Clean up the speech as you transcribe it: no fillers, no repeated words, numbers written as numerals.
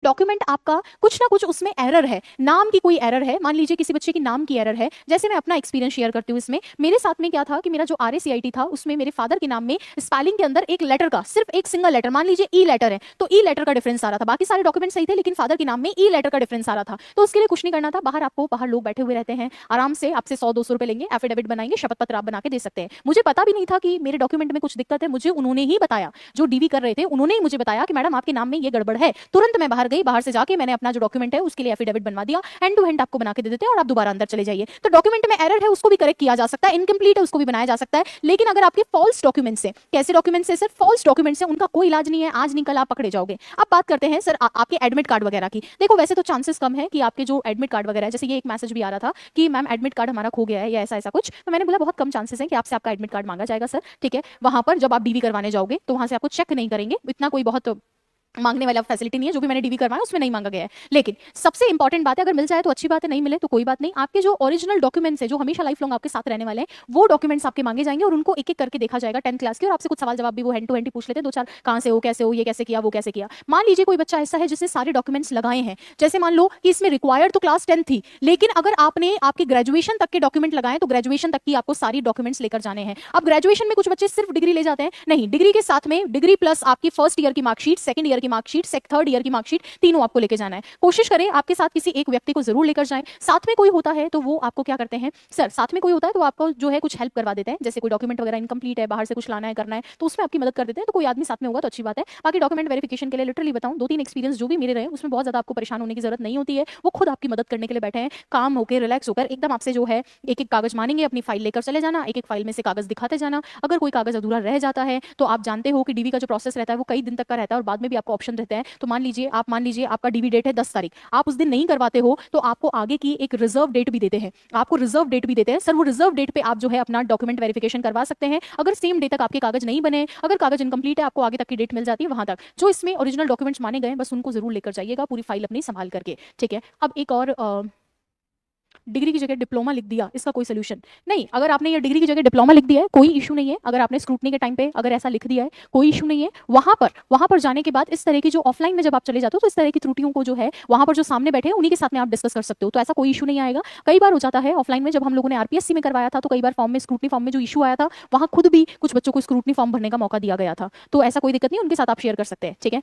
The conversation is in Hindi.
डॉक्यूमेंट आपका कुछ ना कुछ उसमें एरर है, नाम की कोई एरर है, मान लीजिए किसी बच्चे की नाम की एरर है। जैसे मैं अपना एक्सपीरियंस शेयर करती हूँ इसमें, मेरे साथ में क्या था कि मेरा जो RACIT था उसमें मेरे फादर के नाम में स्पेलिंग के अंदर एक लेटर का, सिर्फ एक सिंगल लेटर, मान लीजिए ई लेटर है तो ई लेटर का डिफरेंस आ रहा था। बाकी सारे डॉक्यूमेंट सही थे लेकिन फादर के नाम में ई लेटर का डिफरेंस आ रहा था। तो उसके लिए कुछ नहीं करना था, बाहर लोग बैठे हुए रहते हैं, आराम से आपसे 100-200 रुपए लेंगे, एफिडेविट बनाएंगे, शपथ पत्र आप बना के दे सकते हैं। मुझे पता भी नहीं था कि मेरे डॉक्यूमेंट में कुछ दिक्कत है, मुझे उन्होंने ही बताया, जो डीवी कर रहे थे उन्होंने ही मुझे बताया कि मैडम आपके नाम में ये गड़बड़ है। तुरंत मैं बाहर गई, बाहर से जाके मैंने अपना जो डॉक्यूमेंट है उसके लिए एफिडेविट बनवा दिया, हैंड टू हैंड आपको बना के दे देते हैं और आप दोबारा अंदर चले जाइए। तो डॉक्यूमेंट में एरर है उसको भी करेक्ट किया जा सकता है, इनकम्प्लीट है उसको भी बनाया जा सकता है। लेकिन अगर आपके फॉल्स डॉक्यूमेंट्स है, कैसे डॉक्यूमेंट्स है सर? फॉल्स डॉक्यूमेंट्स है, उनका कोई इलाज नहीं है, आज नहीं कल आप पकड़े जाओगे। अब बात करते हैं सर आपके एडमिट कार्ड वगैरह की। देखो वैसे तो चांसेस कम है कि आपके जो एडमिट कार्ड वगैरह है, जैसे ये एक मैसेज भी आ रहा था कि मैम एडमिट कार्ड हमारा खो गया है या ऐसा ऐसा कुछ, तो मैंने बोला बहुत कम चांसेस है कि आपसे आपका एडमिट कार्ड मांगा जाएगा सर, ठीक है। वहां पर जब आप डीवी करवाने जाओगे तो वहां से आपको चेक नहीं करेंगे, इतना कोई बहुत मांगने वाला फैसिलिटी नहीं है, जो भी मैंने डीवी करवाया उसमें नहीं मांगा गया है। लेकिन सबसे इंपॉर्टेंट बात है, अगर मिल जाए तो अच्छी बात है, नहीं मिले तो कोई बात नहीं। आपके जो ओरिजिनल डॉक्यूमेंट्स है जो हमेशा लाइफ लॉन्ग आपके साथ रहने वाले हैं, वो डॉक्यूमेंट्स आपके मांगे जाएंगे और उनको एक एक करके देखा जाएगा 10th क्लास के, और आपसे कुछ सवाल जवाब भी वो हैंड टू हैंड पूछ लेते हैं, 2-4 कहां से हो, कैसे हो, ये कैसे किया, वो कैसे किया। मान लीजिए कोई बच्चा ऐसा है जिसने सारे डॉक्यूमेंट्स लगाए हैं, जैसे मान लो कि इसमें रिक्वायर्ड तो क्लास 10 थी, लेकिन अगर आपने आपके ग्रेजुएशन तक के डॉक्यूमेंट लगाए तो ग्रेजुएशन तक की आपको सारी डॉक्यूमेंट्स लेकर जाने हैं। अब ग्रेजुएशन में कुछ बच्चे सिर्फ डिग्री ले जाते हैं, नहीं, डिग्री के साथ में डिग्री प्लस आपकी फर्स्ट ईयर की मार्कशीट, सेकंड ईयर की मार्कशीट, थर्ड ईयर की मार्कशीट, तीनों आपको लेके जाना है। कोशिश करें आपके साथ किसी एक व्यक्ति को जरूर लेकर जाएं। साथ में कोई होता है तो वो आपको क्या करते हैं सर, साथ में कोई होता है तो आपको जो है कुछ हेल्प करवा देते हैं, जैसे कोई डॉक्यूमेंट वगैरह इनकम्प्लीट है, बाहर से कुछ लाना है करना है तो उसमें आपकी मदद कर देते हैं। तो कोई आदमी साथ में होगा तो अच्छी बात है। बाकी डॉक्यूमेंट वेरिफिकेशन के लिए लिटरली बताऊं, 2-3 एक्सपीरियंस जो भी मेरे रहे उसमें बहुत ज्यादा आपको परेशान होने की जरूरत नहीं होती है, वो खुद आपकी मदद करने के लिए बैठे हैं, काम होकर रिलैक्स होकर एकदम आपसे जो है एक एक कागज मानेंगे, अपनी फाइल लेकर चले जाना, एक एक फाइल में से कागज दिखाते जाना। अगर कोई कागज अधूरा रह जाता है तो आप जानते हो कि डीवी का जो प्रोसेस रहता है वो कई दिन तक का रहता है और बाद में भी आपको ऑप्शन रहता है। तो मान लीजिए आपका डीवी डेट है 10 तारीख, आप उस दिन नहीं करवाते हो तो आपको आगे की एक रिजर्व डेट भी देते हैं, आपको रिजर्व डेट भी देते हैं सर, वो रिजर्व डेट पे आप जो है अपना डॉक्यूमेंट वेरिफिकेशन करवा सकते हैं। अगर सेम डे तक आपके कागज नहीं बने, अगर कागज इनकम्प्लीट है, आपको आगे तक की डेट मिल जाती है, वहां तक जो इसमें ओरिजिनल डॉक्यूमेंट्स माने गए बस उनको जरूर लेकर जाइएगा, पूरी फाइल अपनी संभाल करके, ठीक है। अब एक और डिग्री की जगह डिप्लोमा लिख दिया, इसका कोई सोल्यूशन नहीं। अगर आपने ये डिग्री की जगह डिप्लोमा लिख दिया है कोई इशू नहीं है, अगर आपने स्क्रूटनी के टाइम पे अगर ऐसा लिख दिया है कोई इशू नहीं है। वहां पर जाने के बाद इस तरह की जो ऑफलाइन में जब आप चले जाते हो तो इस तरह की त्रुटियों को जो है वहां पर जो सामने बैठे हैं उन्हीं के साथ में आप डिस्कस कर सकते हो, तो ऐसा कोई इशू नहीं आएगा। कई बार हो जाता है ऑफलाइन में, जब हम लोगों ने RPSC में करवाया था तो कई बार फॉर्म में, स्क्रूटनी फॉर्म में जो इशू आया था वहां खुद भी कुछ बच्चों को स्क्रूटनी फॉर्म भरने का मौका दिया गया था, तो ऐसा कोई दिक्कत नहीं, उनके साथ आप शेयर कर सकते हैं, ठीक है।